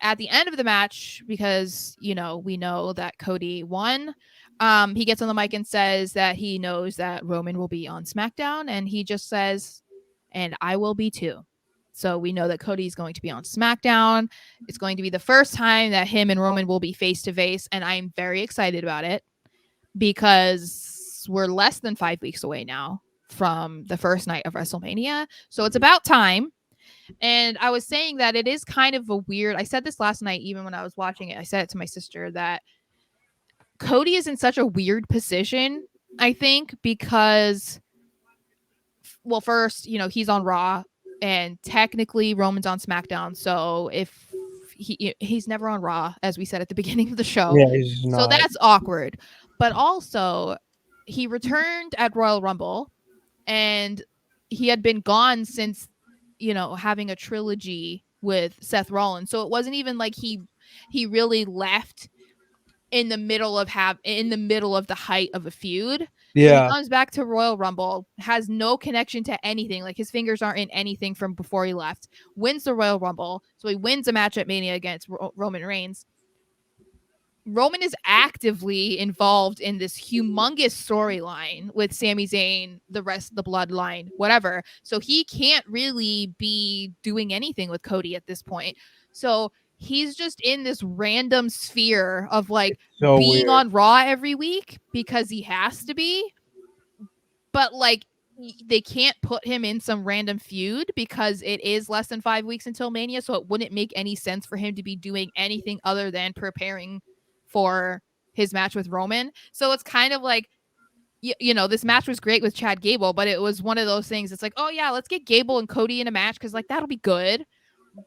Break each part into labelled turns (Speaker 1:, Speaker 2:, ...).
Speaker 1: at the end of the match, because, we know that Cody won, he gets on the mic and says that he knows that Roman will be on SmackDown, and he just says, and I will be too. So we know that Cody's going to be on SmackDown. It's going to be the first time that him and Roman will be face to face, and I'm very excited about it because we're less than 5 weeks away now from the first night of WrestleMania. So it's about time. And I was saying that it is kind of a weird, I said this last night, even when I was watching it, I said it to my sister, that Cody is in such a weird position, I think, because, well, first, he's on Raw, and technically Roman's on SmackDown. So if he's never on Raw, as we said at the beginning of the show.
Speaker 2: Yeah, he's
Speaker 1: So
Speaker 2: not.
Speaker 1: that's awkward. But also, he returned at Royal Rumble, and he had been gone since, having a trilogy with Seth Rollins. So it wasn't even like he really left in the middle of the height of a feud. So he
Speaker 2: Yeah.
Speaker 1: comes back to Royal Rumble, has no connection to anything. Like, his fingers aren't in anything from before he left. Wins the Royal Rumble. So he wins a match at Mania against Roman Reigns. Roman is actively involved in this humongous storyline with Sami Zayn, the rest of the bloodline, whatever. So he can't really be doing anything with Cody at this point. So he's just in this random sphere of like
Speaker 2: So
Speaker 1: being
Speaker 2: weird.
Speaker 1: on Raw every week because he has to be. But like, they can't put him in some random feud because it is less than 5 weeks until Mania. So it wouldn't make any sense for him to be doing anything other than preparing for his match with Roman. So it's kind of like, this match was great with Chad Gable, but it was one of those things. It's like, oh yeah, let's get Gable and Cody in a match because like that'll be good.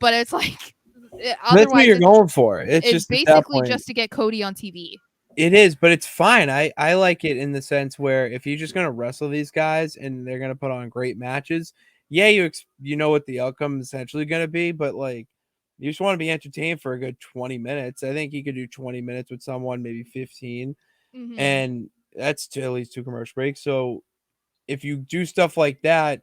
Speaker 1: But it's like,
Speaker 2: That's what
Speaker 1: otherwise
Speaker 2: you're going for. It's
Speaker 1: it's
Speaker 2: just at that
Speaker 1: basically
Speaker 2: point.
Speaker 1: just to get Cody on TV.
Speaker 2: It is, but it's fine. I like it in the sense where if you're just gonna wrestle these guys and they're gonna put on great matches, yeah, you know what the outcome is essentially gonna be, but like you just want to be entertained for a good 20 minutes. I think you could do 20 minutes with someone, maybe 15,
Speaker 1: Mm-hmm.
Speaker 2: and that's at least 2 commercial breaks. So if you do stuff like that,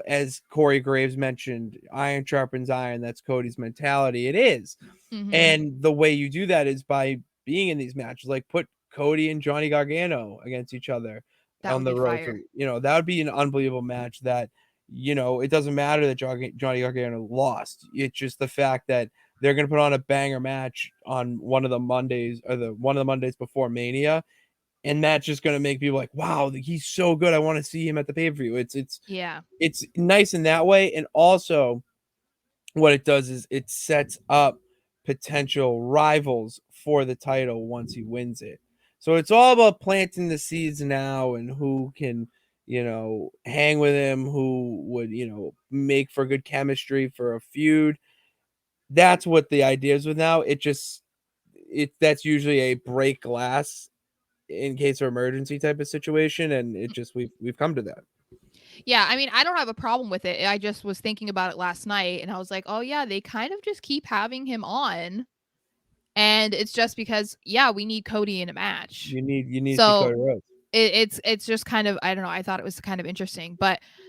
Speaker 2: as Corey Graves mentioned, iron sharpens iron. That's Cody's mentality. It is.
Speaker 1: Mm-hmm.
Speaker 2: And the way you do that is by being in these matches. Like put Cody and Johnny Gargano against each other
Speaker 1: That
Speaker 2: on
Speaker 1: would
Speaker 2: the
Speaker 1: be
Speaker 2: road
Speaker 1: fire.
Speaker 2: to, that would be an unbelievable match that, it doesn't matter that Johnny Gargano lost. It's just the fact that they're going to put on a banger match on one of the Mondays or one of the Mondays before Mania. And that's just going to make people like, wow, he's so good. I want to see him at the pay-per-view.
Speaker 1: Yeah.
Speaker 2: It's nice in that way. And also what it does is it sets up potential rivals for the title once he wins it. So it's all about planting the seeds now and who can, hang with him, who would, make for good chemistry for a feud. That's what the idea is with now. That's usually a break glass in case of emergency type of situation, and we've come to that.
Speaker 1: Yeah, I mean, I don't have a problem with it. I just was thinking about it last night, and I was like, oh yeah, they kind of just keep having him on, and it's just because, yeah, we need Cody in a match.
Speaker 2: You need to see
Speaker 1: So
Speaker 2: Cody Rhodes.
Speaker 1: it's just kind of, I don't know. I thought it was kind of interesting, but